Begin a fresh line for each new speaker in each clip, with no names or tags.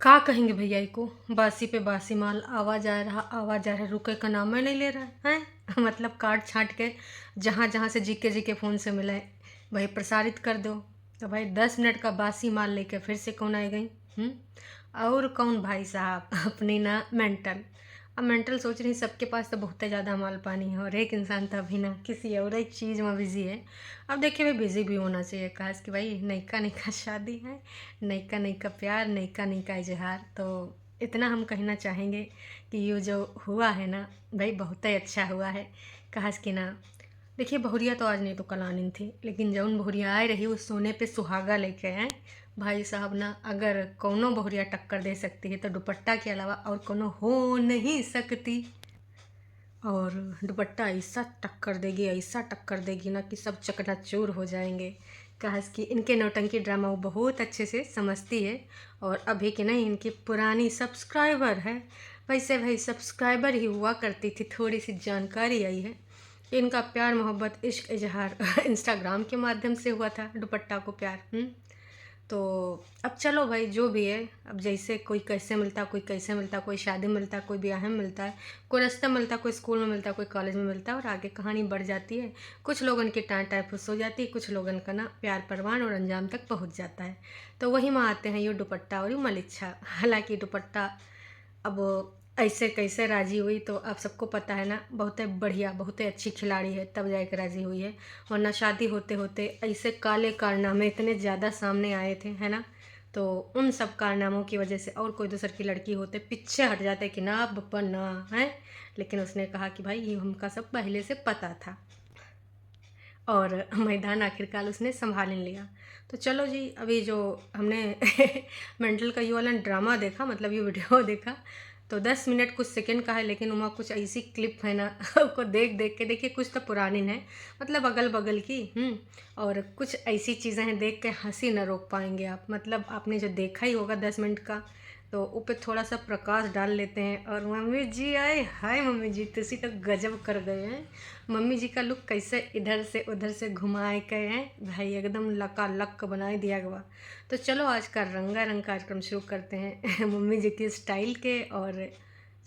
का कहेंगे भैया को, बासी पे बासी माल आवा जा रहा आवा जा रहा, रुके का नाम ही नहीं ले रहा है। मतलब काट छाँट के जहाँ जहाँ से जीके फ़ोन से मिला है भाई प्रसारित कर दो। तो भाई 10 मिनट का बासी माल लेके फिर से कौन आए गई। और कौन भाई साहब अपनी ना मेंटल। अब मेंटल सोच रही सबके पास तो बहुत ज़्यादा माल पानी है और एक इंसान तो अभी ना किसी और एक चीज़ में बिजी है। अब देखिए भाई बिजी भी होना चाहिए, खास कि भाई नयका नयका शादी है, नयका नयका प्यार, नयका नयका इजहार। तो इतना हम कहना चाहेंगे कि ये जो हुआ है ना भाई बहुत ही अच्छा हुआ है। खास कि ना देखिए बहुरिया तो आज नहीं तो कल आनी थी, लेकिन जौन बहुरिया आए रही वो सोने पे सुहागा लेके आए। भाई साहब ना अगर कौनो बहुरिया टक्कर दे सकती है तो दुपट्टा के अलावा और कोनो हो नहीं सकती। और दुपट्टा ऐसा टक्कर देगी, ऐसा टक्कर देगी ना कि सब चकनाचूर हो जाएंगे। खास कि इनके नौटंकी ड्रामा वो बहुत अच्छे से समझती है और अभी की नहीं इनकी पुरानी सब्सक्राइबर है। वैसे भाई सब्सक्राइबर ही हुआ करती थी, थोड़ी सी जानकारी आई है। इनका प्यार मोहब्बत इश्क इजहार इंस्टाग्राम के माध्यम से हुआ था, दुपट्टा को प्यार। तो अब चलो भाई जो भी है, अब जैसे कोई कैसे मिलता, कोई कैसे मिलता, कोई शादी में मिलता, कोई ब्याह में मिलता है, कोई रास्ता मिलता, कोई स्कूल में मिलता, कोई कॉलेज में मिलता है और आगे कहानी बढ़ जाती है। कुछ लोगन की टाँट टाइफुस हो जाती है, कुछ लोगन का ना प्यार परवान और अंजाम तक पहुंच जाता है। तो वही में आते हैं ये दुपट्टा और ये मलिच्छा। हालांकि दुपट्टा अब ऐसे कैसे राजी हुई तो आप सबको पता है ना, बहुत बढ़िया बहुत अच्छी खिलाड़ी है तब जाके राजी हुई है। वरना शादी होते होते ऐसे काले कारनामे इतने ज़्यादा सामने आए थे, है ना। तो उन सब कारनामों की वजह से और कोई दूसर की लड़की होते पीछे हट जाते कि ना बप्पा ना है। लेकिन उसने कहा कि भाई ये हमका सब पहले से पता था और मैदान आखिरकार उसने संभाल लिया। तो चलो जी अभी जो हमने मेंटल का ये वाला ड्रामा देखा, मतलब ये वीडियो देखा, तो 10 मिनट कुछ सेकंड का है, लेकिन वहाँ कुछ ऐसी क्लिप है ना उसको देख देख के देखिए, कुछ तो पुरानी है मतलब अगल बगल की। और कुछ ऐसी चीज़ें हैं देख के हंसी न रोक पाएंगे आप। मतलब आपने जो देखा ही होगा 10 मिनट का, तो ऊपर थोड़ा सा प्रकाश डाल लेते हैं और मम्मी जी आए हाय मम्मी जी तुसी तो गजब कर गए हैं। मम्मी जी का लुक कैसे इधर से उधर से घुमाए गए हैं भाई, एकदम लक बना दिया गया। तो चलो आज का रंगारंग कार्यक्रम शुरू करते हैं मम्मी जी की स्टाइल के और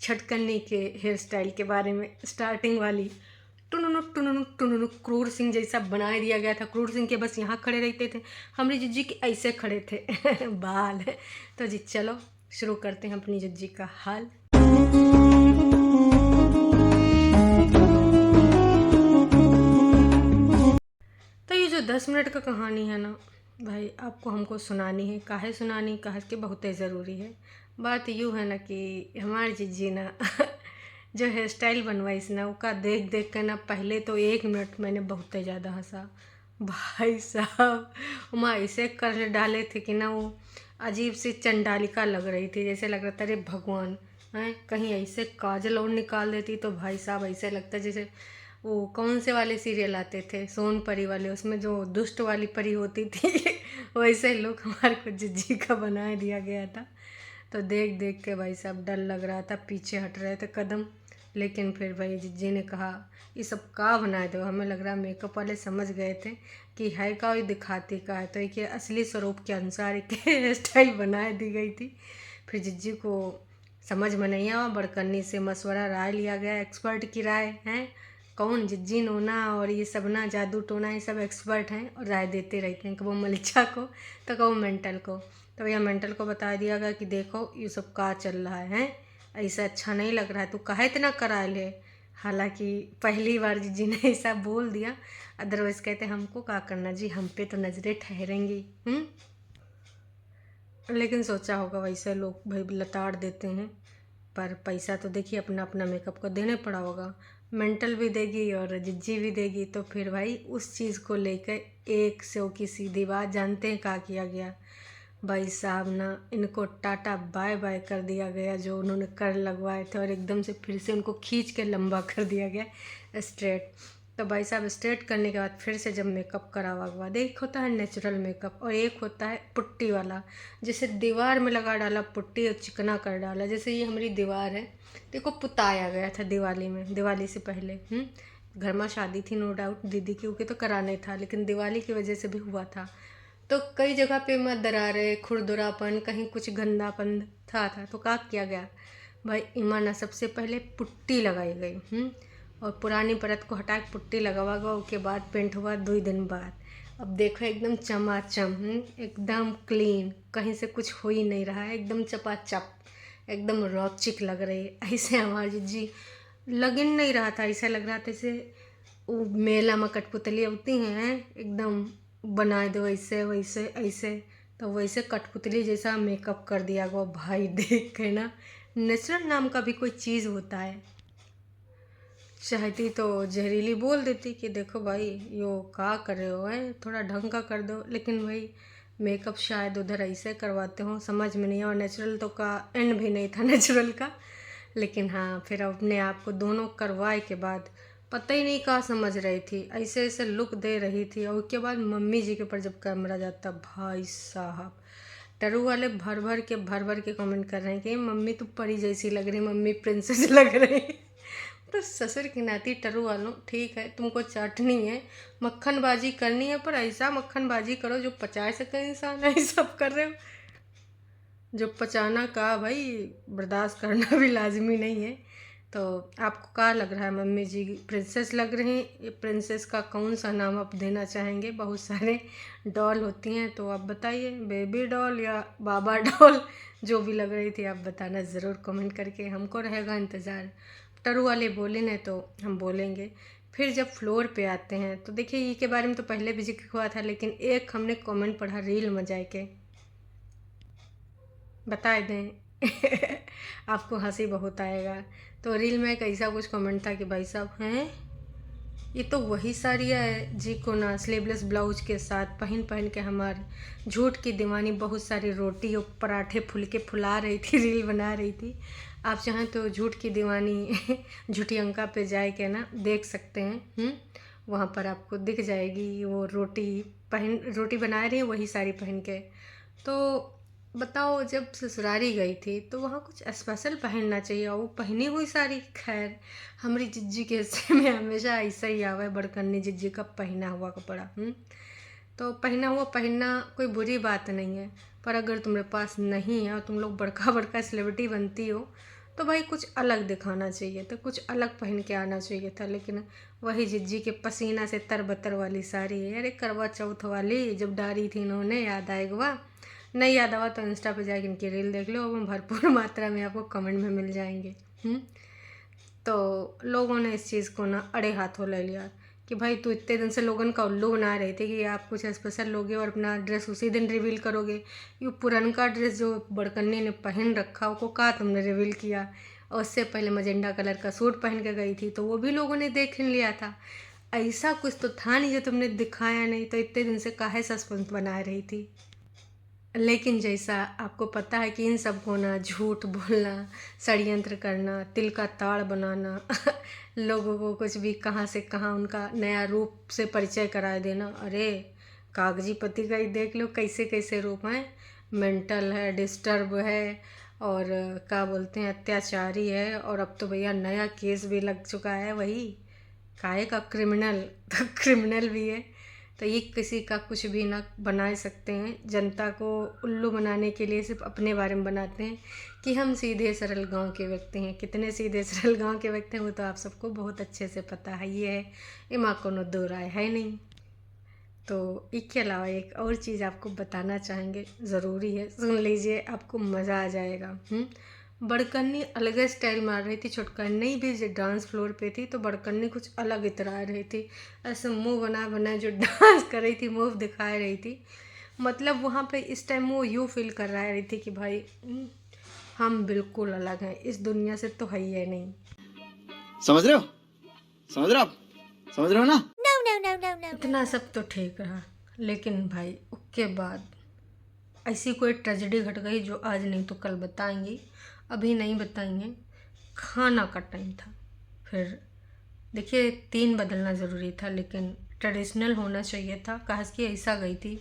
छटकन्नी के हेयर स्टाइल के बारे में। स्टार्टिंग वाली टुनुनु टुनुनु टुनुनु क्रूर सिंह जैसा बना दिया गया था। क्रूर सिंह के बस यहाँ खड़े रहते थे, हमारी जिज्जी के ऐसे खड़े थे बाल। तो जी चलो शुरू करते हैं अपनी जिज्जी का हाल। तो ये जो 10 मिनट का कहानी है ना भाई, आपको हमको सुनानी है। काहे सुनानी, काहे कि बहुत ही ज़रूरी है। बात यूँ है ना कि हमारी जिज्जी ना जो हेयर स्टाइल बनवाई थी ना उसका देख देख कर ना पहले तो 1 मिनट मैंने बहुत ही ज़्यादा हंसा। भाई साहब वहाँ ऐसे कर डाले थे कि ना वो अजीब सी चंडालिका लग रही थी, जैसे लग रहा था अरे भगवान हैं। कहीं ऐसे काजल और निकाल देती तो भाई साहब ऐसे लगता जैसे वो कौन से वाले सीरियल आते थे सोन परी वाले, उसमें जो दुष्ट वाली परी होती थी वैसे लुक हमारे को जिज्जी का बना दिया गया था। तो देख देख के भाई साहब डर लग रहा था, पीछे हट रहे थे कदम। लेकिन फिर भाई जिज्जी ने कहा ये सब का बनाए दो। हमें लग रहा मेकअप वाले समझ गए थे कि है का ही दिखाती का है, तो एक असली स्वरूप के अनुसार एक हेयर स्टाइल बनाए दी गई थी। फिर जिज्जी को समझ में नहीं आया, बड़कन्नी से मशवरा राय लिया गया, एक्सपर्ट की राय है। कौन जिज्जी नोना और ये सब ना जादू टोना ये सब एक्सपर्ट हैं और राय देते रहते हैं, कबो मलिच्छा को तो कबो मेंटल को। तो भैया मेंटल को बता दिया गया कि देखो ये सब का चल रहा है, ऐसा अच्छा नहीं लग रहा है, तू काहे इतना करा ले। हालांकि पहली बार जिज्जी ने ऐसा बोल दिया, अदरवाइज कहते हमको का करना जी, हम पे तो नज़रें ठहरेंगी। लेकिन सोचा होगा वैसे लोग भाई लताड़ देते हैं, पर पैसा तो देखिए अपना अपना मेकअप को देने पड़ा होगा। मेंटल भी देगी और जिज्जी भी देगी, तो फिर भाई उस चीज़ को लेकर एक सौ की सीधी बात जानते हैं क्या किया गया। भाई साहब ना इनको टाटा बाय बाय कर दिया गया जो उन्होंने कर लगवाए थे, और एकदम से फिर से उनको खींच के लंबा कर दिया गया स्ट्रेट। तो भाई साहब स्ट्रेट करने के बाद फिर से जब मेकअप करावा के बाद एक होता है नेचुरल मेकअप और एक होता है पुट्टी वाला, जैसे दीवार में लगा डाला पुट्टी और चिकना कर डाला। जैसे ये हमारी दीवार है, देखो पुताया गया था दिवाली में, दिवाली से पहले। घर में शादी थी नो डाउट दीदी की, ओके तो कराने था, लेकिन दिवाली की वजह से भी हुआ था। तो कई जगह पे मैं दरारें, खुरदुरापन, कहीं कुछ गंदापन था तो क्या किया गया भाई, ईमाना सबसे पहले पुट्टी लगाई गई। और पुरानी परत को हटा के पुट्टी लगवा गया, उसके बाद पेंट हुआ 2 दिन बाद। अब देखो एकदम चमाचम, एकदम क्लीन, कहीं से कुछ हो ही नहीं रहा है, एकदम चपाचप, एकदम रौचिक लग रही है। ऐसे हमारी जी लग ही नहीं रहा था, ऐसा लग रहा था जैसे वो मेला में कठपुतली होती हैं, एकदम बना दो ऐसे वैसे ऐसे, तो वैसे कठपुतली जैसा मेकअप कर दिया गया भाई। देख के ना, नेचुरल नाम का भी कोई चीज़ होता है। चाहती तो जहरीली बोल देती कि देखो भाई यो का कर रहे हो, है थोड़ा ढंग का कर दो, लेकिन भाई मेकअप शायद उधर ऐसे करवाते हो, समझ में नहीं। और नेचुरल तो का एंड भी नहीं था नेचुरल का, लेकिन हाँ फिर अपने आप को दोनों करवाए के बाद पता ही नहीं कहाँ समझ रही थी, ऐसे ऐसे लुक दे रही थी। और उसके बाद मम्मी जी के ऊपर जब कैमरा जाता, भाई साहब टरू वाले भर भर के कमेंट कर रहे हैं कि मम्मी तो परी जैसी लग रही, मम्मी प्रिंसेस लग रही। तो ससुर की नाती टरू वालों, ठीक है तुमको चाटनी है, मक्खनबाजी करनी है, पर ऐसा मक्खनबाजी करो जो पचा सके इंसान। है सब कर रहे हो जो पचाना का भाई बर्दाश्त करना भी लाजमी नहीं है। तो आपको क्या लग रहा है, मम्मी जी प्रिंसेस लग रही हैं? ये प्रिंसेस का कौन सा नाम आप देना चाहेंगे? बहुत सारे डॉल होती हैं, तो आप बताइए, बेबी डॉल या बाबा डॉल, जो भी लग रही थी आप बताना ज़रूर कमेंट करके, हमको रहेगा इंतज़ार। टरू वाले बोले न तो हम बोलेंगे। फिर जब फ्लोर पे आते हैं तो देखिए, ये के बारे में तो पहले भी जिक्र हुआ था, लेकिन एक हमने कमेंट पढ़ा रील में जाके, बता दें। आपको हंसी बहुत आएगा। तो रील में एक ऐसा कुछ कमेंट था कि भाई साहब हैं, ये तो वही साड़ियाँ है जी को ना स्लीवलेस ब्लाउज के साथ पहन के हमारे झूठ की दीवानी बहुत सारी रोटी और पराठे फुला रही थी, रील बना रही थी। आप चाहें तो झूठ की दीवानी झूठी अंका पे जाए के ना देख सकते हैं। वहाँ पर आपको दिख जाएगी वो रोटी बना रही है वही साड़ी पहन के। तो बताओ, जब ससुरारी गई थी तो वहाँ कुछ स्पेशल पहनना चाहिए, और वो पहनी हुई साड़ी। खैर हमारी जिज्जी के हिस्से में हमेशा ऐसा ही आवा है, बड़कन्नी जिज्जी का पहना हुआ कपड़ा। तो पहना हुआ पहनना कोई बुरी बात नहीं है, पर अगर तुम्हारे पास नहीं है और तुम लोग बड़का सेलिब्रिटी बनती हो, तो भाई कुछ अलग दिखाना चाहिए था, कुछ अलग पहन के आना चाहिए था। लेकिन वही जिज्जी के पसीना से तरबतर वाली साड़ी है। अरे करवा चौथ वाली जब डाली थी इन्होंने, याद आएगा? नहीं याद आवा तो इंस्टा पे जाके इनकी रील देख लो, वो भरपूर मात्रा में आपको कमेंट में मिल जाएंगे। तो लोगों ने इस चीज़ को ना अड़े हाथों ले लिया कि भाई तू इतने दिन से लोगों का उल्लू बना रहे थे कि आप कुछ स्पेशल लोगे और अपना ड्रेस उसी दिन रिवील करोगे। ये पुरनका ड्रेस जो बड़कन्नी ने पहन रखा उसको कहा तुमने रिवील किया, और उससे पहले मजेंडा कलर का सूट पहन के गई थी तो वो भी लोगों ने देख लिया था। ऐसा कुछ तो था नहीं जो तुमने दिखाया नहीं, तो इतने दिन से काहे सस्पेंस बना रही थी। लेकिन जैसा आपको पता है कि इन सब को ना झूठ बोलना, षड्यंत्र करना, तिल का ताड़ बनाना, लोगों को कुछ भी कहाँ से कहाँ उनका नया रूप से परिचय करा देना। अरे कागजी पति का ही देख लो कैसे कैसे रूप हैं, मेंटल है, डिस्टर्ब है, और क्या बोलते हैं अत्याचारी है, और अब तो भैया नया केस भी लग चुका है, वही काहे का क्रिमिनल, तो क्रिमिनल भी है। तो ये किसी का कुछ भी ना बना सकते हैं, जनता को उल्लू बनाने के लिए सिर्फ अपने बारे में बनाते हैं कि हम सीधे सरल गांव के व्यक्ति हैं। कितने सीधे सरल गांव के व्यक्ति हैं वो तो आप सबको बहुत अच्छे से पता है, ये है इमा कोनो दो राय है नहीं। तो इसके अलावा एक और चीज़ आपको बताना चाहेंगे, ज़रूरी है, सुन लीजिए, आपको मज़ा आ जाएगा। बड़कन्नी अलग स्टाइल मार रही थी, छोटकन्नी भी जो डांस फ्लोर पे थी तो बड़कन्नी कुछ अलग इतरा रही थी, ऐसे मुंह बना जो डांस कर रही थी, मुंह दिखा रही थी। मतलब वहाँ पे इस टाइम वो यूँ फील कर रही थी कि भाई हम बिल्कुल अलग हैं, इस दुनिया से तो है ही नहीं।
समझ रहे हो? समझ रहे हो आप? समझ रहे हो ना?
No. इतना सब तो ठीक रहा, लेकिन भाई उसके बाद ऐसी कोई ट्रेजेडी घट गई जो आज नहीं तो कल बताएंगी, अभी नहीं बताएंगे। खाना का टाइम था, फिर देखिए 3 बदलना ज़रूरी था, लेकिन ट्रेडिशनल होना चाहिए था, खास की ऐसा गई थी।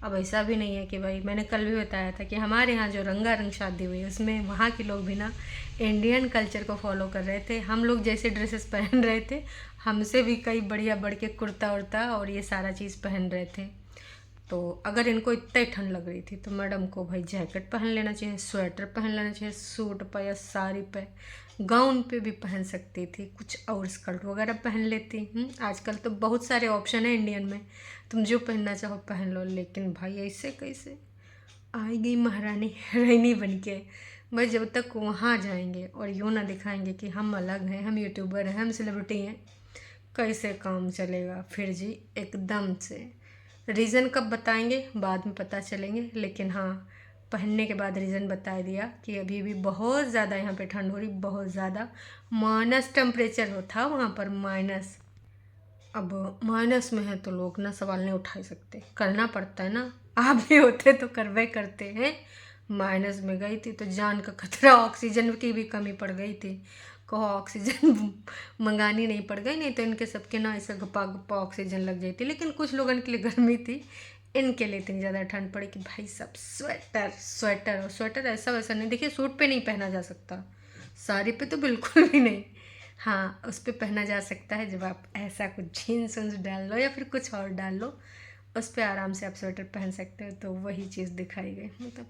अब ऐसा भी नहीं है कि भाई, मैंने कल भी बताया था कि हमारे यहाँ जो रंगारंग शादी हुई उसमें वहाँ के लोग भी ना इंडियन कल्चर को फॉलो कर रहे थे। हम लोग जैसे ड्रेसेस पहन रहे थे, हमसे भी कई बढ़िया बढ़ के कुर्ता उर्ता और ये सारा चीज़ पहन रहे थे। तो अगर इनको इतना ही ठंड लग रही थी तो मैडम को भाई जैकेट पहन लेना चाहिए, स्वेटर पहन लेना चाहिए, सूट पे या साड़ी पे, गाउन पे भी पहन सकती थी, कुछ और स्कर्ट वगैरह पहन लेती। आजकल तो बहुत सारे ऑप्शन है इंडियन में, तुम जो पहनना चाहो पहन लो। लेकिन भाई ऐसे कैसे आई गई महारानी रानी बन के। भाई जब तक वहाँ जाएंगे और यूँ ना दिखाएंगे कि हम अलग हैं, हम यूट्यूबर हैं, हम सेलिब्रिटी हैं, कैसे काम चलेगा फिर जी। एकदम से रीज़न कब बताएंगे बाद में पता चलेंगे, लेकिन हाँ पहनने के बाद रीज़न बता दिया कि अभी भी बहुत ज़्यादा यहाँ पे ठंड हो रही, बहुत ज़्यादा माइनस टेम्परेचर हो था वहाँ पर, माइनस। अब माइनस में है तो लोग ना सवाल नहीं उठा सकते, करना पड़ता है ना, आप भी होते तो करवे करते हैं। माइनस में गई थी तो जान का खतरा, ऑक्सीजन की भी कमी पड़ गई थी, कहो ऑक्सीजन मंगानी नहीं पड़ गई, नहीं तो इनके सबके ना ऐसा गप्पा गप्पा ऑक्सीजन लग जाती। लेकिन कुछ लोगों के लिए गर्मी थी, इनके लिए इतनी ज़्यादा ठंड पड़ी कि भाई सब स्वेटर स्वेटर, और स्वेटर ऐसा वैसा नहीं, देखिए सूट पे नहीं पहना जा सकता, साड़ी पे तो बिल्कुल भी नहीं। हाँ उस पर पहना जा सकता है जब आप ऐसा कुछ जीन्स वीन्स डाल लो या फिर कुछ और डाल लो, उस पर आराम से आप स्वेटर पहन सकते हो। तो वही चीज़ दिखाई गई, मतलब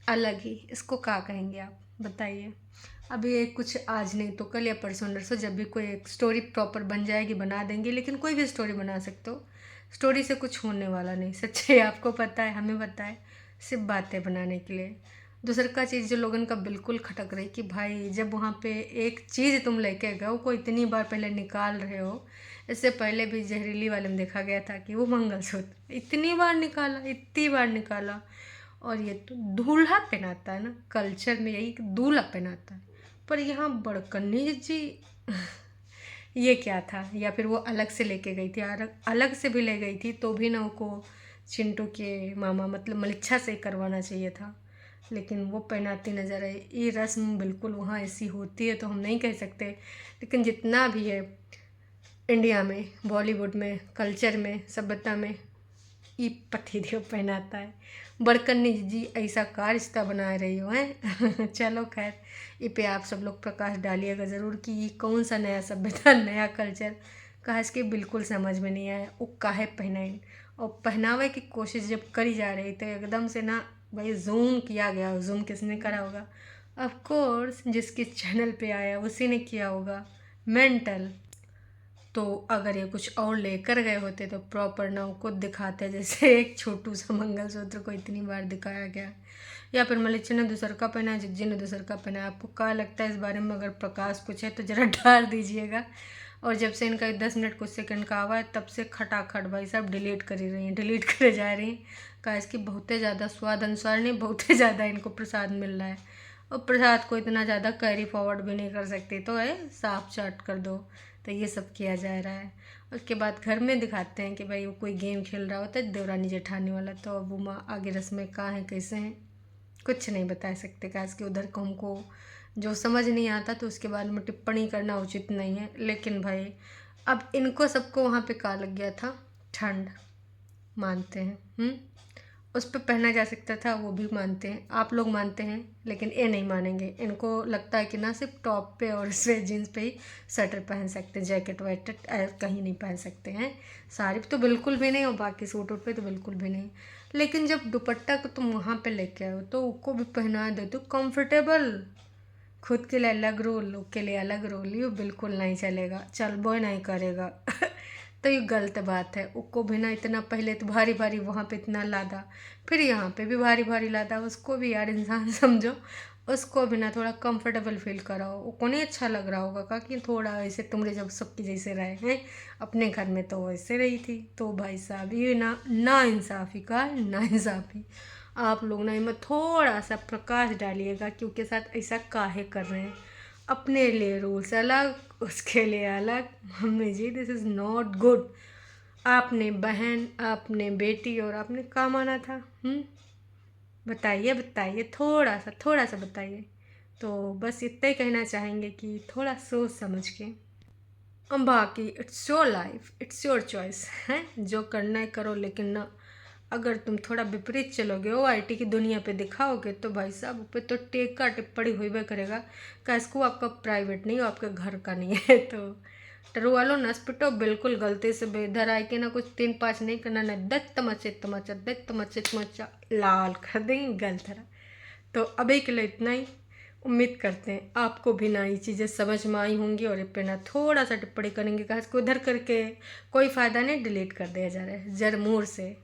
अलग ही, इसको क्या कहेंगे आप बताइए। अभी ये कुछ आज नहीं तो कल या परसों नरसों जब भी कोई एक स्टोरी प्रॉपर बन जाएगी बना देंगे, लेकिन कोई भी स्टोरी बना सकते हो, स्टोरी से कुछ होने वाला नहीं, सच्चाई आपको पता है, हमें पता है, सिर्फ बातें बनाने के लिए। दूसरा का चीज़ जो लोगन का बिल्कुल खटक रही कि भाई जब वहाँ पे एक चीज़ तुम लेके गए हो को इतनी बार पहले निकाल रहे हो, इससे पहले भी जहरीली वाले में देखा गया था कि वो मंगलसूत्र इतनी बार निकाला, इतनी बार निकाला, और ये तो दूल्हा पहनाता है ना, कल्चर में यही कि दूल्हा पहनाता है, पर यहाँ बड़कन्नी जी ये क्या था। या फिर वो अलग से लेके गई थी, अलग से भी ले गई थी तो भी ना उनको चिंटू के मामा मतलब मलिच्छा से ही करवाना चाहिए था, लेकिन वो पहनाती नज़र आई। ये रस्म बिल्कुल वहाँ ऐसी होती है तो हम नहीं कह सकते, लेकिन जितना भी है इंडिया में, बॉलीवुड में, कल्चर में, सभ्यता में, ये पठेरियो पहनाता है। बड़कन्नी जी ऐसा का रिश्ता बना रही हो हैं चलो खैर, ये पे आप सब लोग प्रकाश डालिएगा ज़रूर कि ये कौन सा नया सभ्यता, नया कल्चर कहा इसके बिल्कुल समझ में नहीं आया, वो काहे पहनाई। और पहनावे की कोशिश जब करी जा रही तो एकदम से ना भाई जूम किया गया, जूम किसने करा होगा, ऑफ कोर्स जिसके चैनल पे आया उसी ने किया होगा, मेंटल। तो अगर ये कुछ और लेकर गए होते तो प्रॉपर ना खुद दिखाते, जैसे एक छोटू सा मंगलसूत्र को इतनी बार दिखाया गया, या फिर मलिच्छा ने दूसर का पहना है, जिज्जी ने दूसर का पहना है। आपको क्या लगता है इस बारे में, अगर प्रकाश कुछ है तो ज़रा डाल दीजिएगा। और जब से इनका 10 मिनट कुछ सेकंड का आवा है तब से खटाखट भाई साहब डिलीट कर ही रही हैं, डिलीट करे जा रही हैं। का इसकी बहुत ही ज़्यादा स्वाद अनुसार नहीं, बहुत ही ज़्यादा इनको प्रसाद मिल रहा है, और प्रसाद को इतना ज़्यादा कैरी फॉरवर्ड भी नहीं कर सकती तो है साफ चाट कर दो। तो ये सब किया जा रहा है। उसके बाद घर में दिखाते हैं कि भाई वो कोई गेम खेल रहा होता है देवरानी जेठानी वाला, तो अब वो माँ आगे रस्में कहाँ हैं कैसे हैं कुछ नहीं बता सकते, क्या इसके उधर को हमको जो समझ नहीं आता तो उसके बाद में टिप्पणी करना उचित नहीं है। लेकिन भाई अब इनको सबको वहाँ पे का लग गया था, ठंड मानते हैं, उस पर पहना जा सकता था वो भी मानते हैं, आप लोग मानते हैं, लेकिन ये नहीं मानेंगे। इनको लगता है कि ना सिर्फ टॉप पे और इस जीन्स पे ही स्वेटर पहन सकते हैं, जैकेट वैकेट कहीं नहीं पहन सकते हैं, साड़ी तो बिल्कुल भी नहीं और बाकी सूट वूट पे तो बिल्कुल भी नहीं। लेकिन जब दुपट्टा को तुम वहाँ पे लेके आओ तो उसको भी पहना दे तो कंफर्टेबल, खुद के लिए अलग रोल, लोग के लिए अलग रोल, ये बिल्कुल नहीं चलेगा, चलबो नहीं करेगा तो ये गलत बात है। उसको भी ना इतना पहले तो भारी भारी वहाँ पे इतना लादा, फिर यहाँ पे भी भारी भारी लादा, उसको भी यार इंसान समझो, उसको भी ना थोड़ा कंफर्टेबल फील कराओ। उसको नहीं अच्छा लग रहा होगा का कि थोड़ा ऐसे तुमरे जब सबकी जैसे रहे हैं अपने घर में तो वैसे रही थी। तो भाई साहब ये ना इंसाफ़ी का ना इंसाफ़ी, आप लोग ना इनमें थोड़ा सा प्रकाश डालिएगा कि उसके साथ ऐसा काहे कर रहे हैं। अपने लिए रूल्स अलग, उसके लिए अलग। Mummy ji this is not good. आपने बहन, आपने बेटी और आपने काम आना था। बताइए बताइए, थोड़ा सा बताइए। तो बस इतना ही कहना चाहेंगे कि थोड़ा सोच समझ के, और बाकी it's your life, it's your choice है, जो करना है करो। लेकिन ना अगर तुम थोड़ा विपरीत चलोगे ओ आईटी की दुनिया पे दिखाओगे तो भाई साहब पे तो टेका टिप्पणी हुई करेगा। कैस को आपका प्राइवेट नहीं हो, आपके घर का नहीं है। तो टरू वालों नस पिटो बिल्कुल गलती से बेधर आए कि ना कुछ 3-5 नहीं करना, न दत्त मचे लाल कर देंगे गलत रहा। तो अभी के लिए इतना ही। उम्मीद करते हैं आपको भी नई चीज़ें समझ में आई होंगी और इस पे ना थोड़ा सा टिप्पणी करेंगे, कहा इसको उधर करके कोई फ़ायदा नहीं, डिलीट कर दिया जा रहा है जरमूर से।